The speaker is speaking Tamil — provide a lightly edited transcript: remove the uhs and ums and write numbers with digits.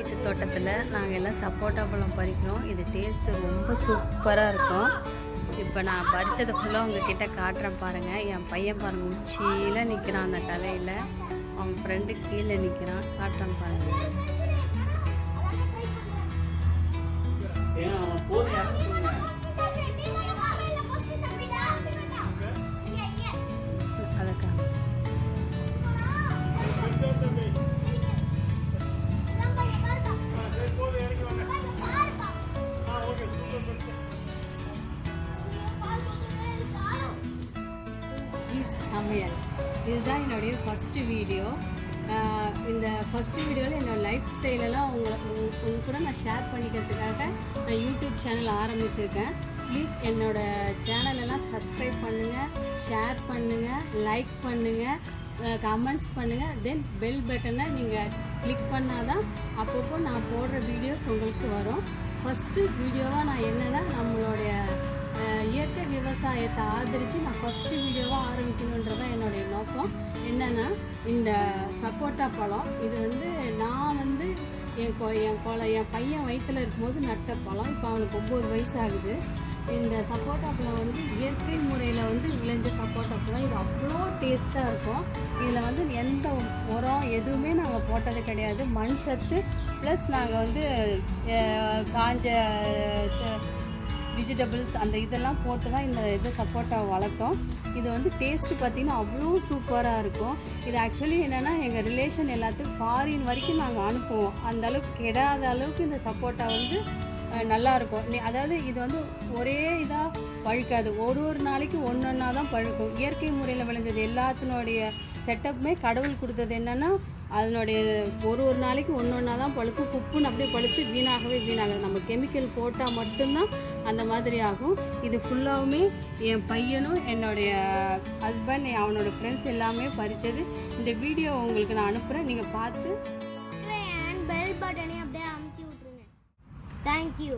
வீட்டு தோட்டத்தில் நாங்கள் எல்லாம் சப்போட்டா பழம் பறிக்கிறோம். இது டேஸ்ட்டு ரொம்ப சூப்பராக இருக்கும். இப்போ நான் பறித்ததை ஃபுல்லாக உங்ககிட்ட காட்டுறேன் பாருங்கள். என் பையன் பாருங்கள் உச்சியில் நிற்கிறான் அந்த கலையில், அவன் ஃப்ரெண்டு கீழே நிற்கிறான். காட்டுறேன் பாருங்கள். சமையல் இதுதான் என்னுடைய ஃபஸ்ட்டு வீடியோ. இந்த ஃபஸ்ட்டு வீடியோவில் என்னோடய லைஃப் ஸ்டைலெல்லாம் உங்க கூட நான் ஷேர் பண்ணிக்கிறதுக்காக நான் யூடியூப் சேனல் ஆரம்பிச்சிருக்கேன். ப்ளீஸ் என்னோடய சேனலெல்லாம் சப்ஸ்கிரைப் பண்ணுங்கள், ஷேர் பண்ணுங்கள், லைக் பண்ணுங்கள், கமெண்ட்ஸ் பண்ணுங்கள். தென் பெல் பட்டனை நீங்கள் கிளிக் பண்ணால் தான் அப்பப்போ நான் போடுற வீடியோஸ் உங்களுக்கு வரும். ஃபஸ்ட்டு வீடியோவாக நான் என்னென்னா நம்மளுடைய இயற்கை விவசாயத்தை ஆதரித்து நான் ஃபஸ்ட்டு வீடியோவாக ஆரம்பிக்கணுன்றதான் என்னுடைய நோக்கம். என்னென்னா இந்த சப்போட்டா பழம் இது நான் என் பையன் வயிற்றில் இருக்கும்போது நட்ட பழம். இப்போ அவனுக்கு 9 வயசு ஆகுது. இந்த சப்போட்டா பழம் இயற்கை முறையில் விளைஞ்ச சப்போட்டா பழம். இது அவ்வளோ டேஸ்ட்டாக இருக்கும். இதில் எந்த உரம் எதுவுமே நாங்கள் போட்டது கிடையாது. மண் சத்து ப்ளஸ் நாங்கள் காஞ்ச வெஜிடபிள்ஸ் அந்த இதெல்லாம் போட்டு தான் இந்த சப்போட்டாவை வளர்த்தோம். இது டேஸ்ட்டு பார்த்திங்கன்னா அவ்வளோ சூப்பராக இருக்கும். இது ஆக்சுவலி என்னென்னா எங்கள் ரிலேஷன் எல்லாத்துக்கும் ஃபாரின் வரைக்கும் நாங்கள் அனுப்புவோம். அந்த அளவுக்கு கெடாத அளவுக்கு இந்த சப்போட்டா நல்லாயிருக்கும். அதாவது இது ஒரே இதாக பழுக்காது. ஒரு நாளைக்கு ஒன்றா தான் பழுக்கும். இயற்கை முறையில் விளைஞ்சது எல்லாத்தினுடைய செட்டப்புமே கடவுள் கொடுத்தது என்னென்னா அதனுடைய ஒரு நாளைக்கு ஒன்றா தான் பழுக்கும். குப்புன்னு அப்படியே பழுத்து வீணாகாது. நம்ம கெமிக்கல் போட்டால் மட்டும்தான் அந்த மாதிரி ஆகும். இது ஃபுல்லாகவுமே என் பையனும் என்னுடைய ஹஸ்பண்ட் அவனோட ஃப்ரெண்ட்ஸ் எல்லாமே பறித்தது. இந்த வீடியோ உங்களுக்கு நான் அனுப்புகிறேன், நீங்கள் பார்த்து பெல் பட்டனை அப்படியே அமுத்தி விட்ருங்க. தேங்க்யூ.